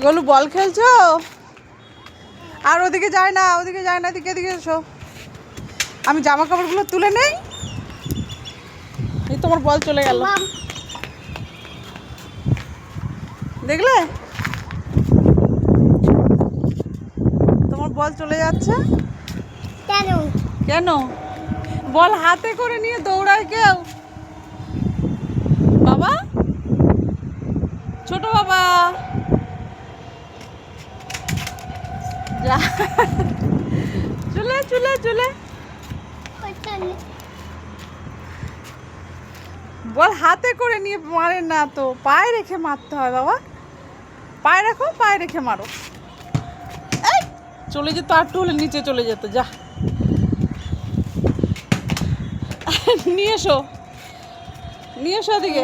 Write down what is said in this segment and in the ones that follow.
গোলু বল খেলছো? আর ওদিকে যায় না, ওদিকে যায় না, এদিকে এদিকে এসো। আমি জামা কাপড়গুলো তুলে নেই। এই তোমার বল চলে গেল, দেখলে? তোমার বল চলে যাচ্ছে কেন? কেন? বল হাতে করে নিয়ে দৌড়ায় কেউ? বাবা, ছোট বাবা, যা চলে চলে চলে। বল হাতে করে নিয়ে মারে না তো, পায়ে রেখে মারতে হয় বাবা। পায়ে রাখো, পায়ে রেখে মারো। এই চলে যেত, আর একটু হলে নিচে চলে যেত। যা নিয়ে এসো, নিয়ে এসো এদিকে।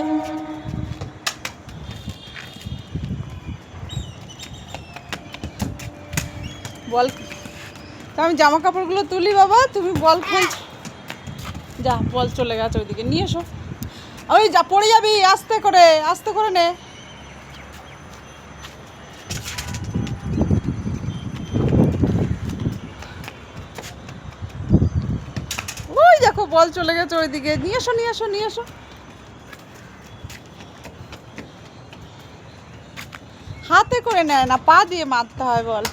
বল তো আমি জামা কাপড়গুলো তুলি বাবা, তুমি বল খেলছো। যা, বল চলে গেছে ওইদিকে, নিয়ে এসো। ওই যা, পড়ে যাবি, আস্তে করে, আস্তে করে নে। ওই দেখো বল চলে গেছে ওইদিকে, নিয়ে এসো, নিয়ে এসো, নিয়ে এসো। হাতে করে নেয় না, পা দিয়ে মারতে হয় বল।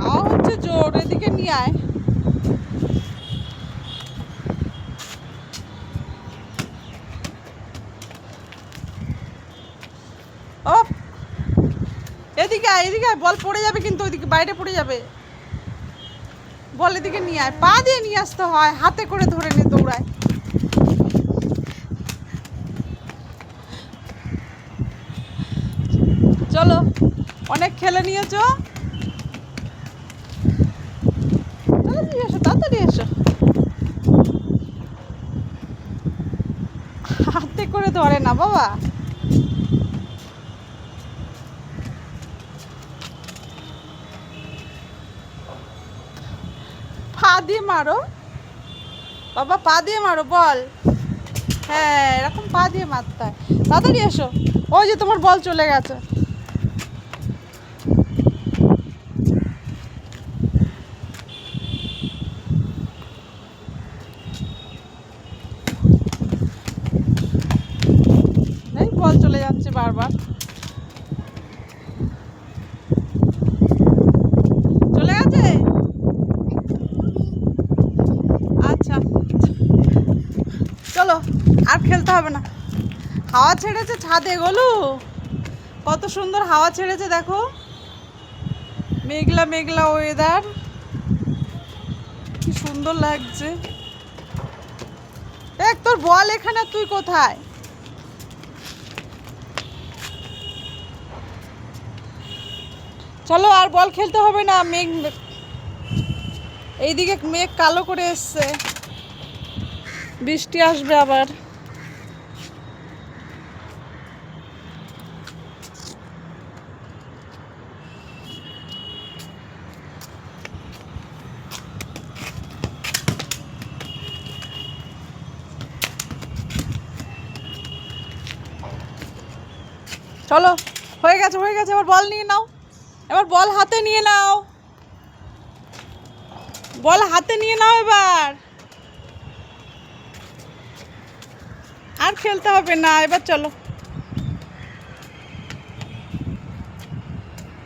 হাওয়া হচ্ছে জোর, এদিকে নিয়ে আয়। ও এদিকে আয়, এদিকে আয়, বল পড়ে যাবে কিন্তু, ওইদিকে বাইরে পড়ে যাবে। বল এদিকে নিয়ে আয়, পা দিয়ে নিয়ে আসতে হয়, হাতে করে ধরে নিয়ে দৌড়ায়। চলো, অনেক খেলে নিয়েছো, তাড়াতাড়ি এসো, তাড়াতাড়ি এসো। হাতে করে ধরে না বাবা। পা দিয়ে মারো বাবা, পা দিয়ে মারো বল। হ্যাঁ, এরকম পা দিয়ে মারতে হয়। তাড়াতাড়ি এসো। ওই যে তোমার বল চলে গেছে। এই বল চলে যাচ্ছে বারবার। চলে গেছে? আচ্ছা চলো, আর খেলতে হবে না। হাওয়া ছেড়েছে ছাদে গোলু, কত সুন্দর হাওয়া ছেড়েছে দেখো। মেঘলা মেঘলা ওয়েদার, কি সুন্দর লাগছে। দেখ তোর বল এখানে, তুই কোথায়? চলো, আর বল খেলতে হবে না। মেঘ এইদিকে মেঘ কালো করে এসছে, বৃষ্টি আসবে আবার। চলো, হয়ে গেছে, হয়ে গেছে। এবার বল নিয়ে নাও, এবার বল হাতে নিয়ে নাও, বল হাতে নিয়ে নাও এবার। আর খেলতে হবে না, এবার চলো।